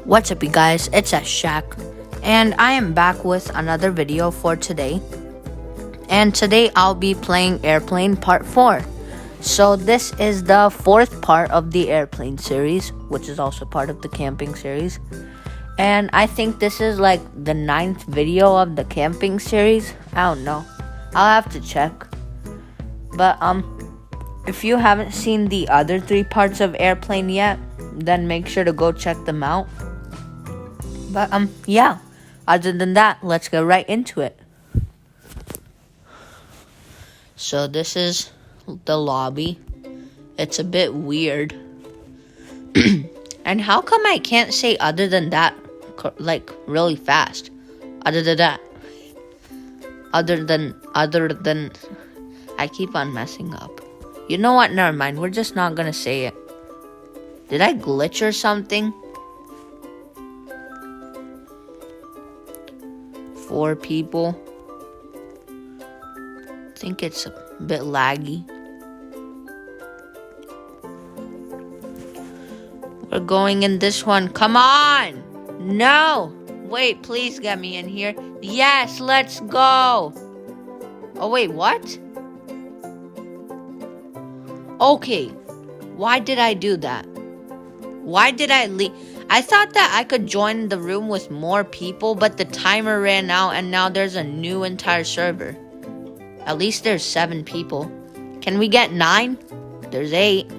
What's up, you guys? It's Shack, and I am back with another video for today. And today I'll be playing Airplane Part 4. So this is the fourth part of the Airplane series, which is also part of the camping series. And I think this is like the 9th video of the camping series. I don't know. I'll have to check. But if you haven't seen the other 3 parts of Airplane yet, then make sure to go check them out. But yeah, other than that, let's get right into it. So this is the lobby. It's a bit weird. And how come I can't say other than that like really fast? Other than that. Other than I keep on messing up. You know what? Never mind. We're just not gonna say it. Did I glitch or something? 4 people. I think it's a bit laggy. We're going in this one. Come on! No! Wait, please get me in here. Yes, let's go! Oh, wait, what? Okay. Why did I do that? Why did I leave? I thought that I could join the room with more people, but the timer ran out and now there's a new entire server. At least there's 7 people. Can we get 9? There's 8.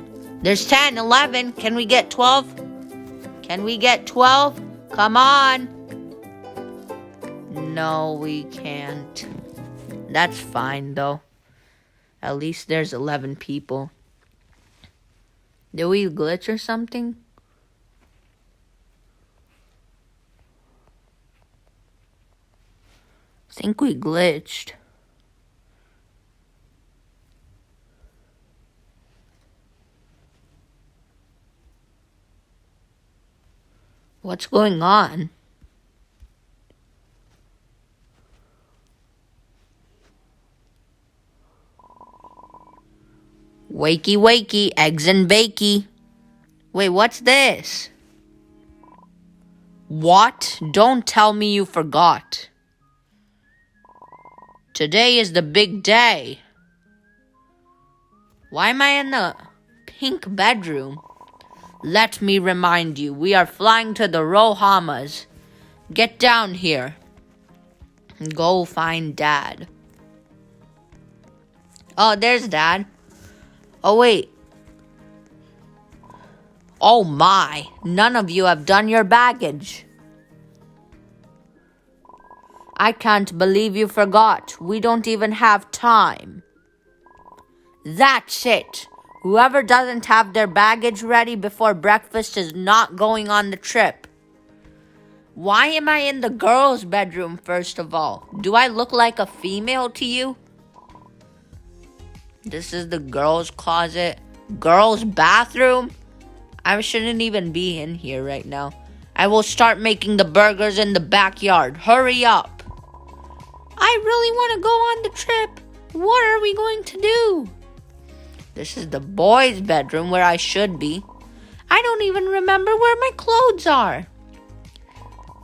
There's 10, 11. Can we get 12? Can we get 12? Come on. No, we can't. That's fine though. At least there's 11 people. Did we glitch or something? I think we glitched. What's going on? Wakey, wakey, eggs and bakey. Wait, what's this? What? Don't tell me you forgot. Today is the big day. Why am I in the pink bedroom? Let me remind you, we are flying to the Rohamas. Get down here. Go find Dad. Oh, there's Dad. Oh, wait. Oh my, none of you have done your baggage. I can't believe you forgot. We don't even have time. That's it. Whoever doesn't have their baggage ready before breakfast is not going on the trip. Why am I in the girls' bedroom, first of all? Do I look like a female to you? This is the girls' closet. Girls' bathroom? I shouldn't even be in here right now. I will start making the burgers in the backyard. Hurry up. I really want to go on the trip. What are we going to do? This is the boys' bedroom where I should be. I don't even remember where my clothes are.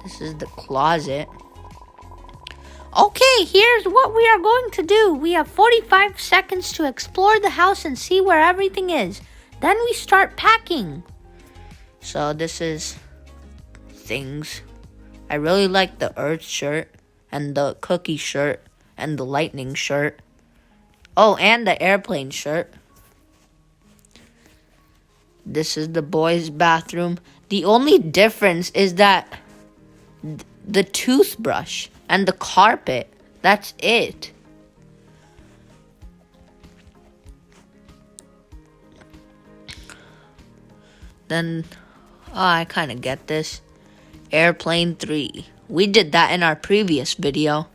This is the closet. Okay, here's what we are going to do. We have 45 seconds to explore the house and see where everything is. Then we start packing. So this is things. I really like the Earth shirt and the cookie shirt and the lightning shirt. Oh, and the airplane shirt. This is the boys' bathroom. The only difference is that the toothbrush and the carpet, that's it. Then, I kind of get this. Airplane 3. We did that in our previous video.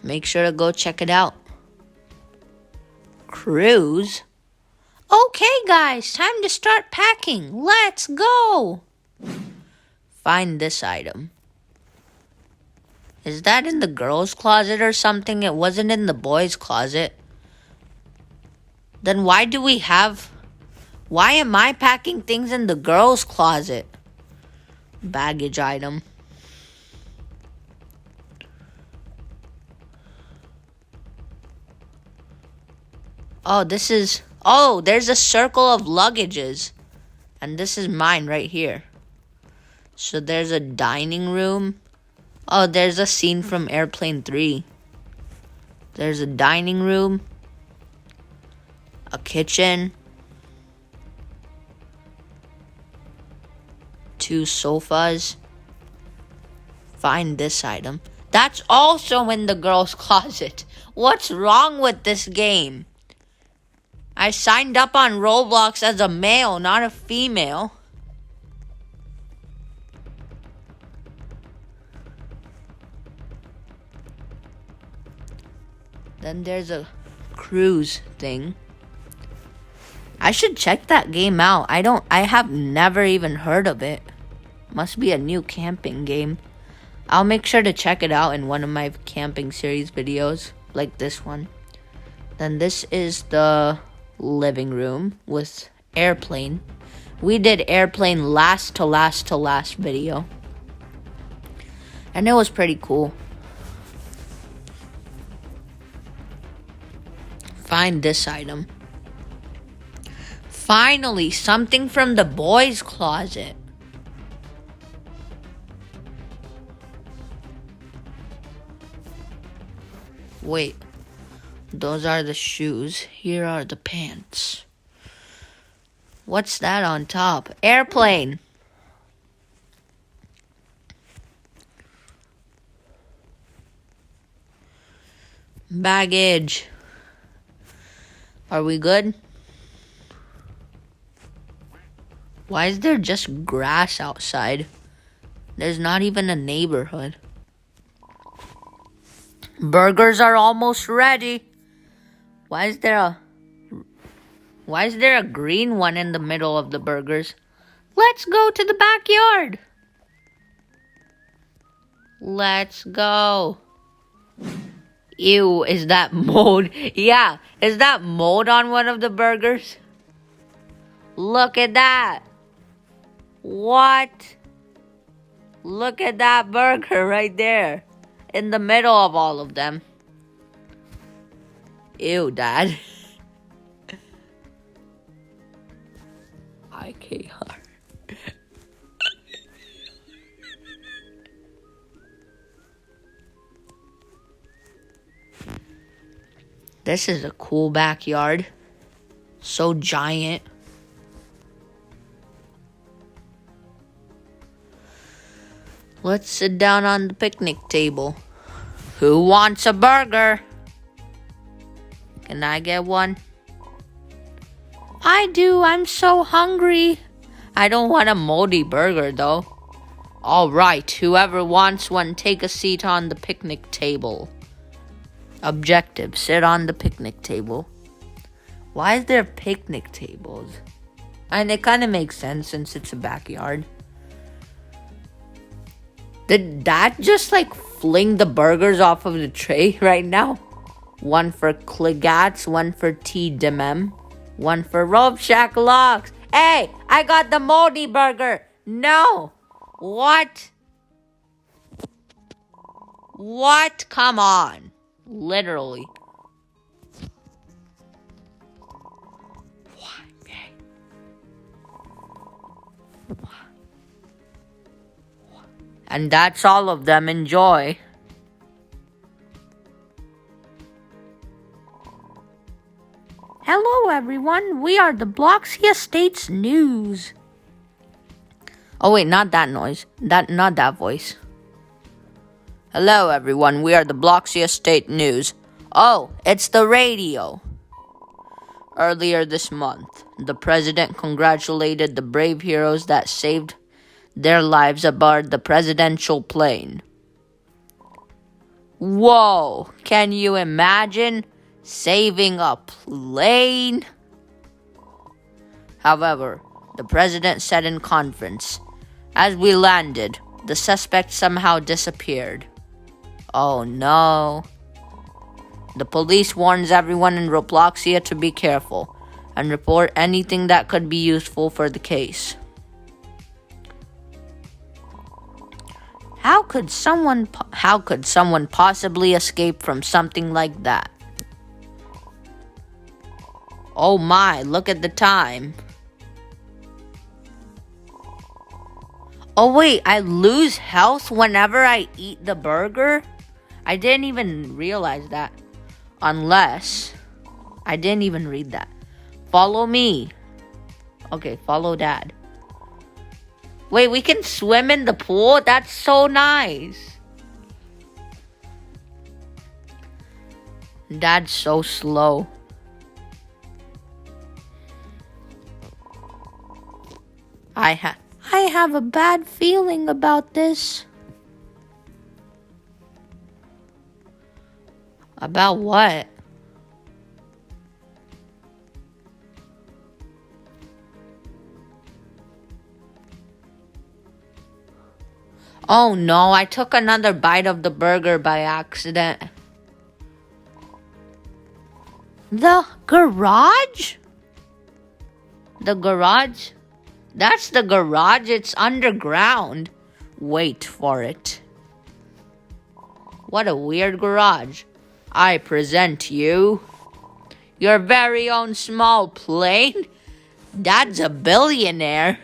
Make sure to go check it out. Cruise? Okay, guys, time to start packing. Let's go. Find this item. Is that in the girls' closet or something? It wasn't in the boys' closet. Then why do we have Why am I packing things in the girls' closet? Baggage item. Oh, there's a circle of luggages. And this is mine right here. So there's a dining room. Oh, there's a scene from Airplane 3. There's a dining room. A kitchen. 2 sofas. Find this item. That's also in the girls' closet. What's wrong with this game? I signed up on Roblox as a male, not a female. Then there's a cruise thing. I should check that game out. I have never even heard of it. Must be a new camping game. I'll make sure to check it out in one of my camping series videos, like this one. Then this is the living room with Airplane. We did Airplane last video. And it was pretty cool. Find this item. Finally, something from the boys' closet. Wait, those are the shoes. Here are the pants. What's that on top? Airplane. Baggage. Are we good? Why is there just grass outside? There's not even a neighborhood. Burgers are almost ready. Why is there a green one in the middle of the burgers? Let's go to the backyard. Let's go. Ew, is that mold? Yeah, is that mold on one of the burgers? Look at that. What? Look at that burger right there. In the middle of all of them. Ew, Dad. IKR. This is a cool backyard. So giant. Let's sit down on the picnic table. Who wants a burger? Can I get one? I do. I'm so hungry. I don't want a moldy burger, though. All right. Whoever wants one, take a seat on the picnic table. Objective. Sit on the picnic table. Why is there picnic tables? And it kind of makes sense since it's a backyard. Did that just fling the burgers off of the tray right now? One for Cligats, one for T Demem, one for Roblox Locks. Hey, I got the moldy burger. No. What? What? Come on. Literally. And that's all of them. Enjoy. Hello, everyone. We are the Bloxy Estates News. Oh, wait, not that noise. Not that voice. Hello, everyone. We are the Bloxy Estate News. Oh, it's the radio. Earlier this month, the president congratulated the brave heroes that saved their lives aboard the presidential plane. Whoa, can you imagine saving a plane? However, the president said in conference, as we landed, the suspect somehow disappeared. Oh no. The police warns everyone in Robloxia to be careful, and report anything that could be useful for the case. How could someone possibly escape from something like that? Oh my, look at the time. Oh wait, I lose health whenever I eat the burger? I didn't even realize that. Unless, I didn't even read that. Follow me. Okay, follow Dad. Wait, we can swim in the pool? That's so nice. Dad's so slow. I have a bad feeling about this. About what? Oh no, I took another bite of the burger by accident. The garage? The garage? That's the garage, it's underground. Wait for it. What a weird garage. I present you your very own small plane. Dad's a billionaire.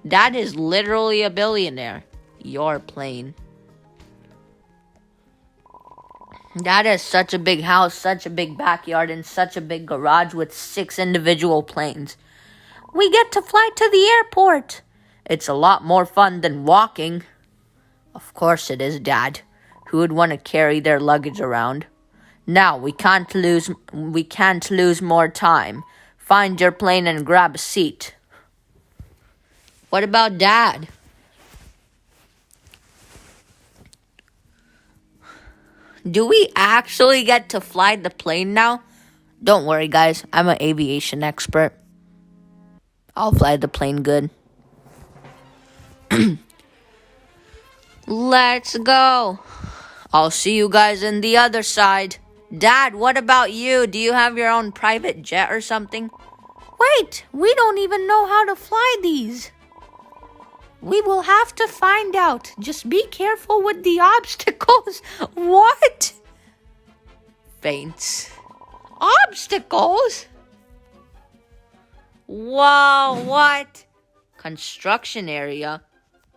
Dad is literally a billionaire. Your plane. Dad has such a big house, such a big backyard, and such a big garage with 6 individual planes. We get to fly to the airport. It's a lot more fun than walking. Of course it is, Dad. Who would want to carry their luggage around? Now, we can't lose more time. Find your plane and grab a seat. What about Dad? Do we actually get to fly the plane now? Don't worry, guys. I'm an aviation expert. I'll fly the plane good. Let's go. I'll see you guys in the other side. Dad, what about you? Do you have your own private jet or something? Wait, we don't even know how to fly these. We will have to find out. Just be careful with the obstacles. What? Faints. Obstacles? Whoa, what? Construction area.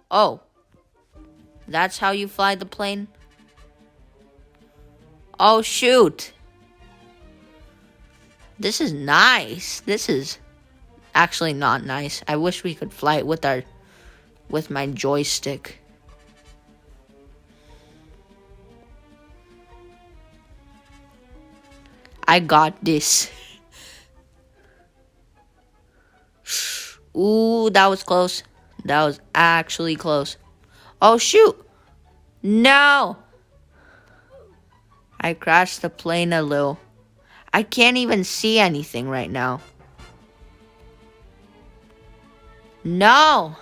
Oh. That's how you fly the plane? Oh, shoot. This is nice. This is actually not nice. I wish we could fly it with my joystick. I got this. Ooh, that was close. That was actually close. Oh, shoot. No. I crashed the plane a little. I can't even see anything right now. No.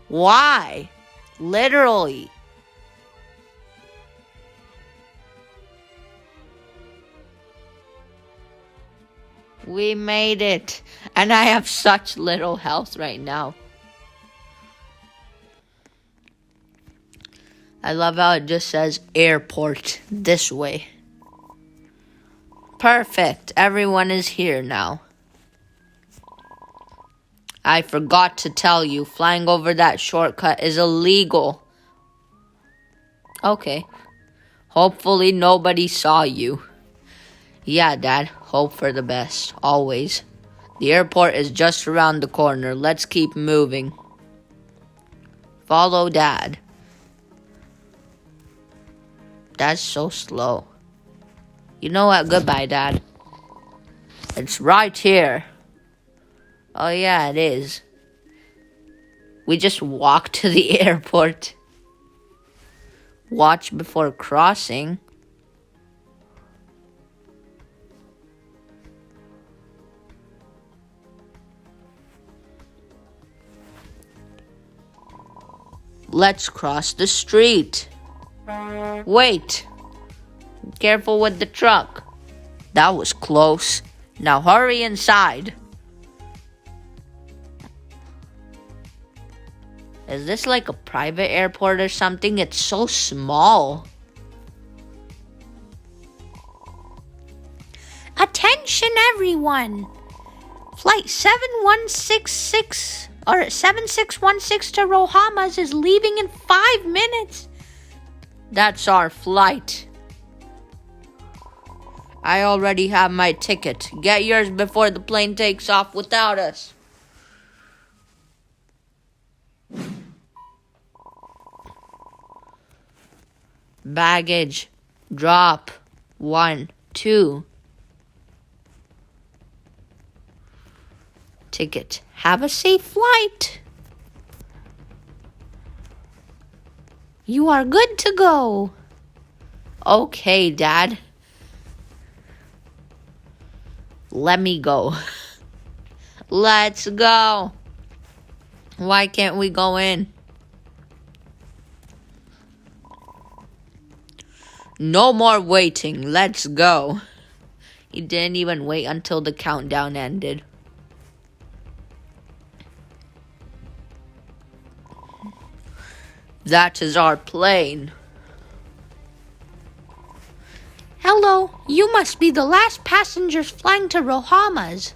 Why? Literally. We made it. And I have such little health right now. I love how it just says airport this way. Perfect. Everyone is here now. I forgot to tell you, flying over that shortcut is illegal. Okay. Hopefully nobody saw you. Yeah, Dad. Hope for the best. Always. The airport is just around the corner. Let's keep moving. Follow Dad. That's so slow. You know what? Goodbye, Dad. It's right here. Oh, yeah, it is. We just walked to the airport. Watch before crossing. Let's cross the street. Wait. Careful with the truck. That was close. Now hurry inside. Is this like a private airport or something? It's so small. Attention everyone! Flight 7166 or 7616 to Rohamas is leaving in 5 minutes. That's our flight. I already have my ticket. Get yours before the plane takes off without us. Baggage. Drop. 1, 2. Ticket. Have a safe flight. You are good to go. Okay, Dad. Let me go. Let's go. Why can't we go in? No more waiting. Let's go. He didn't even wait until the countdown ended. That is our plane. Hello, you must be the last passengers flying to Rohamas.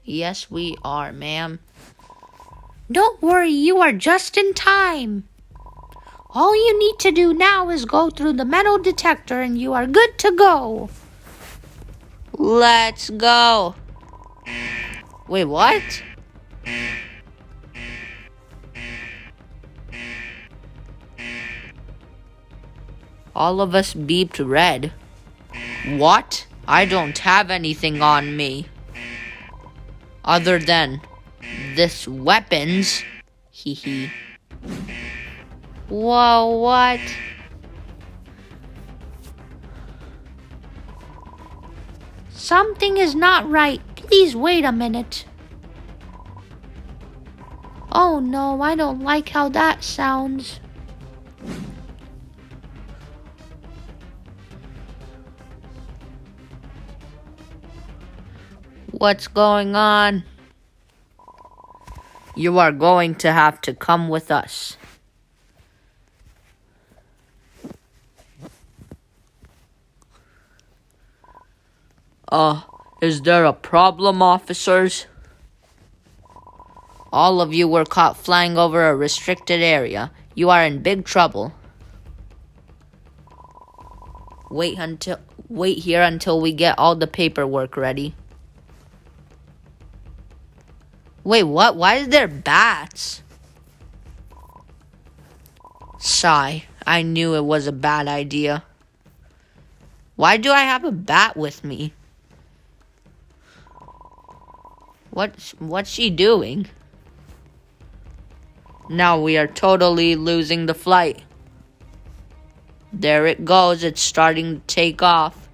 Yes, we are, ma'am. Don't worry, you are just in time. All you need to do now is go through the metal detector and you are good to go. Let's go. Wait, what? All of us beeped red. What? I don't have anything on me. Other than this weapons. Hee hee. Whoa, what? Something is not right. Please wait a minute. Oh no, I don't like how that sounds. What's going on? You are going to have to come with us. Is there a problem, officers? All of you were caught flying over a restricted area. You are in big trouble. Wait here until we get all the paperwork ready. Wait, what? Why is there bats? Sigh. I knew it was a bad idea. Why do I have a bat with me? What's she doing? Now we are totally losing the flight. There it goes. It's starting to take off.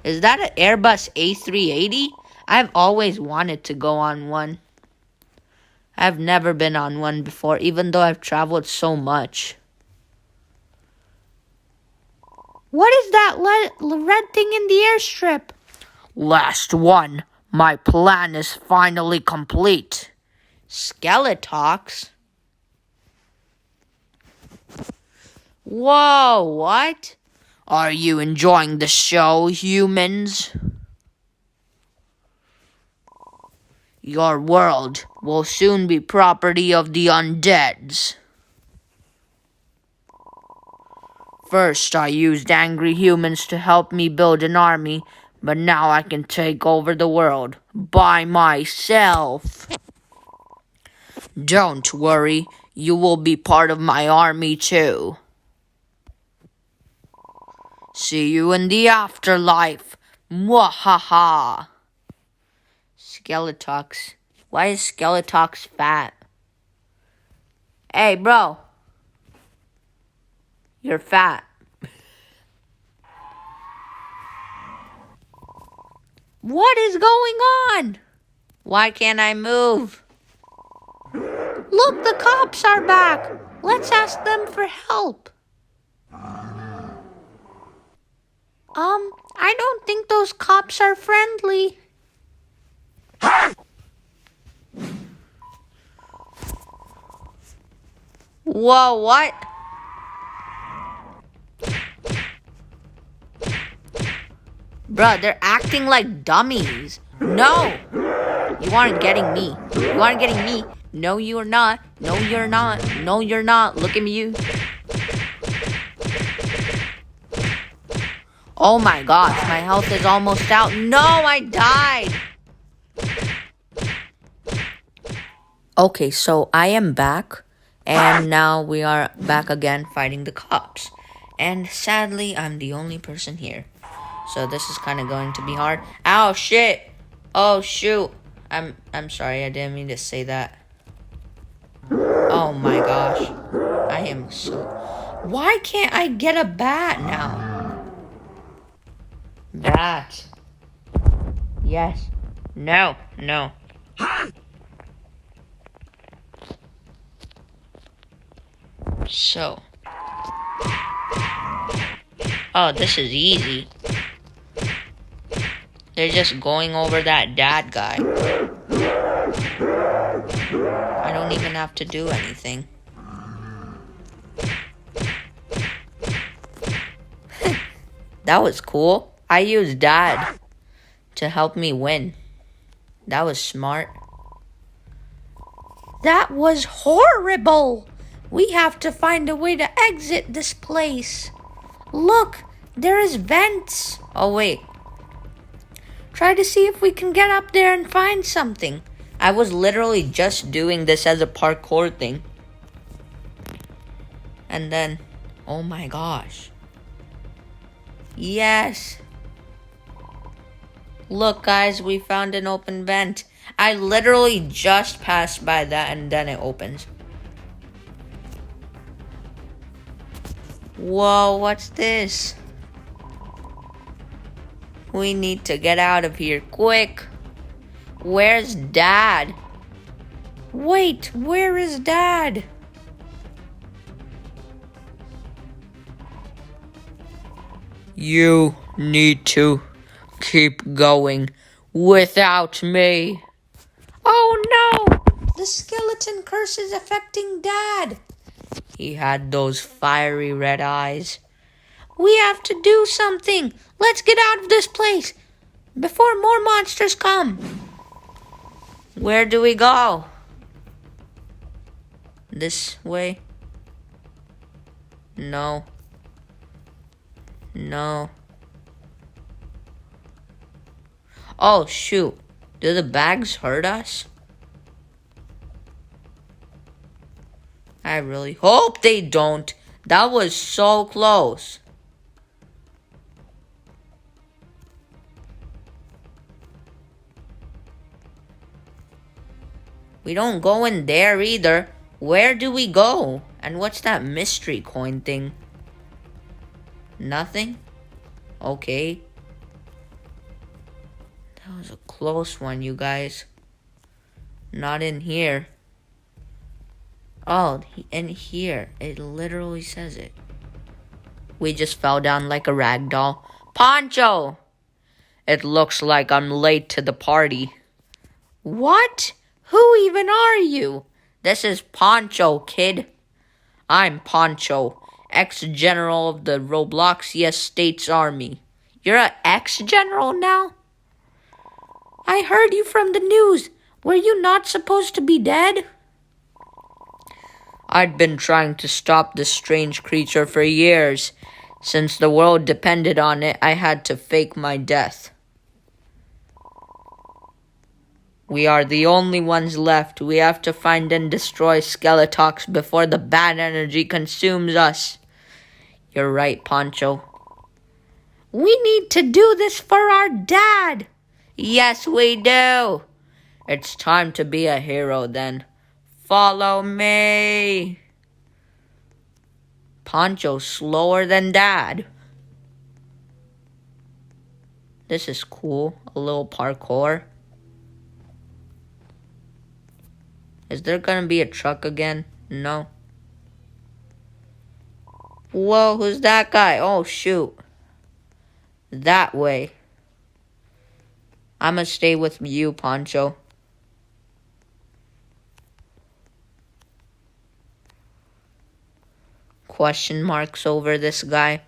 Is that an Airbus A380? I've always wanted to go on one. I've never been on one before, even though I've traveled so much. What is that red thing in the airstrip? Last one. My plan is finally complete. Skeletox? Whoa, what? Are you enjoying the show, humans? Your world will soon be property of the undeads. First, I used angry humans to help me build an army, but now I can take over the world by myself. Don't worry, you will be part of my army too. See you in the afterlife. Mwahaha. Skeletox. Why is Skeletox fat? Hey, bro. You're fat. What is going on? Why can't I move? Look, the cops are back. Let's ask them for help. I don't think those cops are friendly. Whoa, what? Bruh, they're acting like dummies. No! You aren't getting me. You aren't getting me. No, you are not. No, you're not. No, you're not. Look at me, you. Oh my gosh, my health is almost out. No, I died. Okay, so I am back. And now we are back again fighting the cops. And sadly, I'm the only person here. So this is kind of going to be hard. Ow, shit. Oh, shoot. I'm sorry, I didn't mean to say that. Oh my gosh. I am so... Why can't I get a bat now? Bat. Yes. No. No. So. Oh, this is easy. They're just going over that dad guy. I don't even have to do anything. That was cool. I used dad to help me win. That was smart. That was horrible. We have to find a way to exit this place. Look, there is vents. Oh, wait. Try to see if we can get up there and find something. I was literally just doing this as a parkour thing. And then, oh my gosh. Yes. Look, guys, we found an open vent. I literally just passed by that and then it opens. Whoa, what's this? We need to get out of here quick. Where's Dad? Wait, where is Dad? You need to keep going without me. Oh no! The skeleton curse is affecting Dad. He had those fiery red eyes. We have to do something. Let's get out of this place before more monsters come. Where do we go? This way? No. No. Oh, shoot. Do the bags hurt us? I really hope they don't. That was so close. We don't go in there either. Where do we go? And what's that mystery coin thing? Nothing? Okay. That was a close one, you guys. Not in here. Oh, in here. It literally says it. We just fell down like a rag doll. Poncho! It looks like I'm late to the party. What? Who even are you? This is Poncho, kid. I'm Poncho, ex-general of the Roblox States Army. You're an ex-general now? I heard you from the news. Were you not supposed to be dead? I'd been trying to stop this strange creature for years. Since the world depended on it, I had to fake my death. We are the only ones left. We have to find and destroy Skeletox before the bad energy consumes us. You're right, Poncho. We need to do this for our dad. Yes, we do. It's time to be a hero then. Follow me. Poncho's slower than Dad. This is cool. A little parkour. Is there gonna be a truck again? No. Whoa, who's that guy? Oh, shoot. That way. I'ma stay with you, Poncho. question marks over this guy.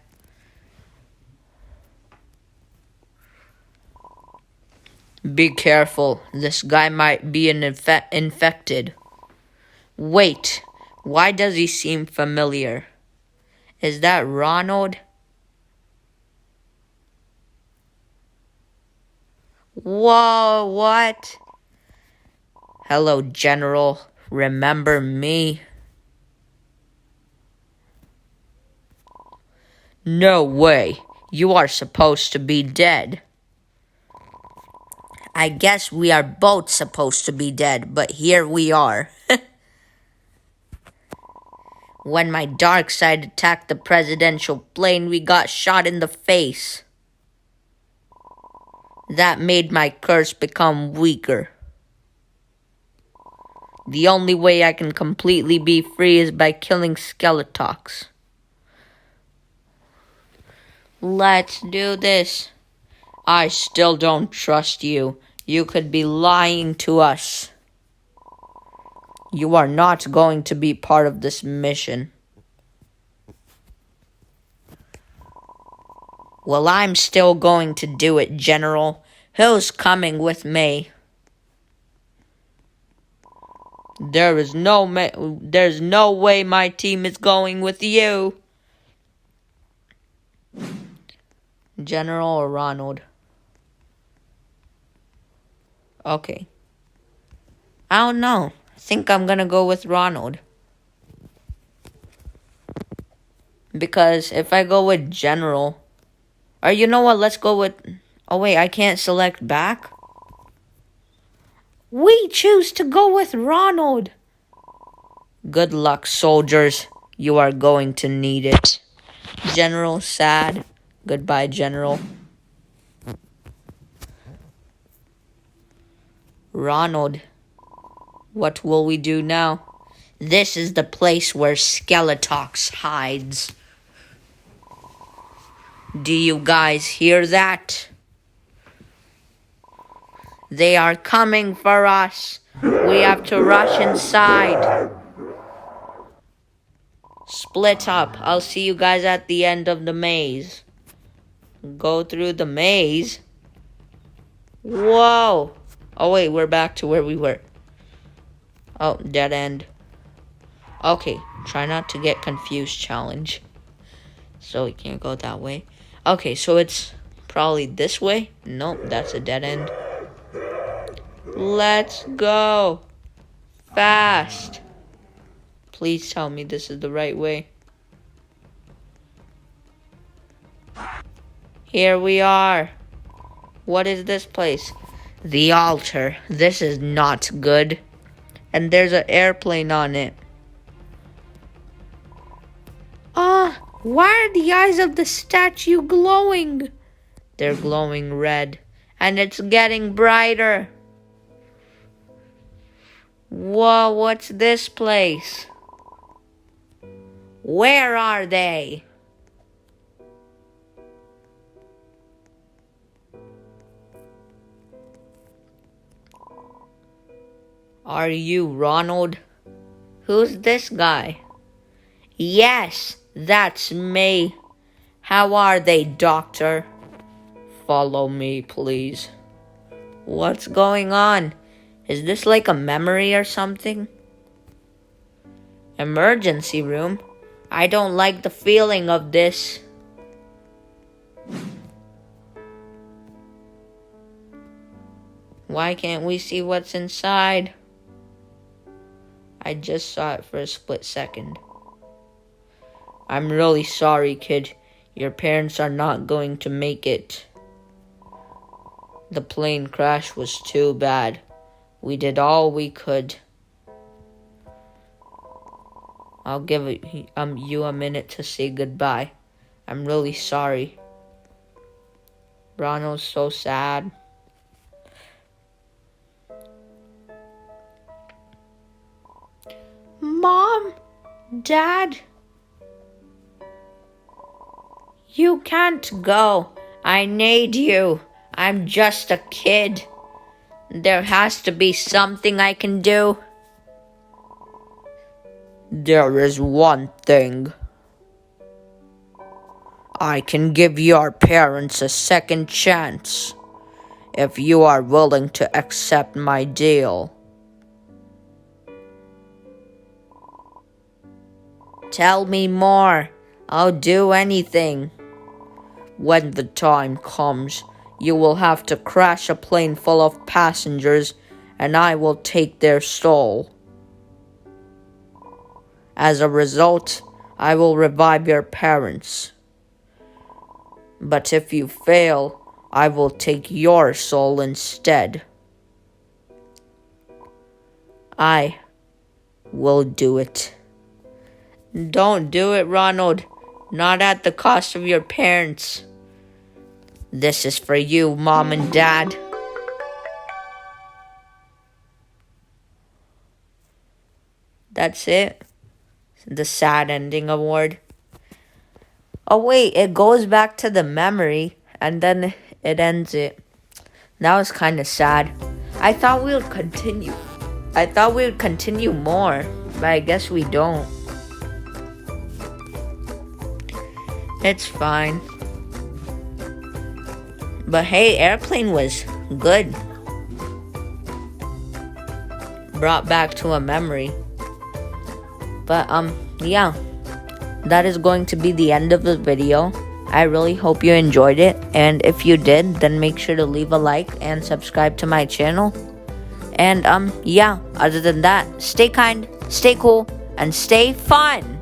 Be careful, this guy might be infected. Wait, why does he seem familiar? Is that Ronald? Whoa, what? Hello, General. Remember me? No way. You are supposed to be dead. I guess we are both supposed to be dead, but here we are. When my dark side attacked the presidential plane, we got shot in the face. That made my curse become weaker. The only way I can completely be free is by killing Skeletox. Let's do this. I still don't trust you. You could be lying to us. You are not going to be part of this mission. Well, I'm still going to do it, General. Who's coming with me? There's no way my team is going with you. General or Ronald? Okay. I don't know. I think I'm gonna go with Ronald. Because if I go with General... Or you know what, let's go with... Oh wait, I can't select back? We choose to go with Ronald. Good luck, soldiers. You are going to need it. General, sad. Goodbye, General. Ronald, what will we do now? This is the place where Skeletox hides. Do you guys hear that? They are coming for us. We have to rush inside. Split up. I'll see you guys at the end of the maze. Go through the maze. Whoa. Oh wait, we're back to where we were. Oh, dead end. Okay, try not to get confused challenge. So we can't go that way. Okay, so it's probably this way. Nope, that's a dead end. Let's go. Fast. Please tell me this is the right way. Here we are. What is this place? The altar. This is not good. And there's an airplane on it. Why are the eyes of the statue glowing? They're glowing red. And it's getting brighter. Whoa, what's this place? Where are they? Are you Ronald? Who's this guy? Yes, that's me. How are they, Doctor? Follow me, please. What's going on? Is this like a memory or something? Emergency room? I don't like the feeling of this. Why can't we see what's inside? I just saw it for a split second. I'm really sorry, kid. Your parents are not going to make it. The plane crash was too bad. We did all we could. I'll give you a minute to say goodbye. I'm really sorry. Ronald's so sad. Mom? Dad? You can't go. I need you. I'm just a kid. There has to be something I can do. There is one thing. I can give your parents a second chance if you are willing to accept my deal. Tell me more. I'll do anything. When the time comes, you will have to crash a plane full of passengers, and I will take their soul. As a result, I will revive your parents. But if you fail, I will take your soul instead. I will do it. Don't do it, Ronald. Not at the cost of your parents. This is for you, Mom and Dad. That's it. The sad ending award. Oh wait, it goes back to the memory and then it ends it. That was kind of sad. I thought we would continue. More, but I guess we don't. It's fine. But hey, Airplane was good. Brought back to a memory. But yeah. That is going to be the end of the video. I really hope you enjoyed it. And if you did, then make sure to leave a like and subscribe to my channel. And yeah, other than that, stay kind, stay cool, and stay fun.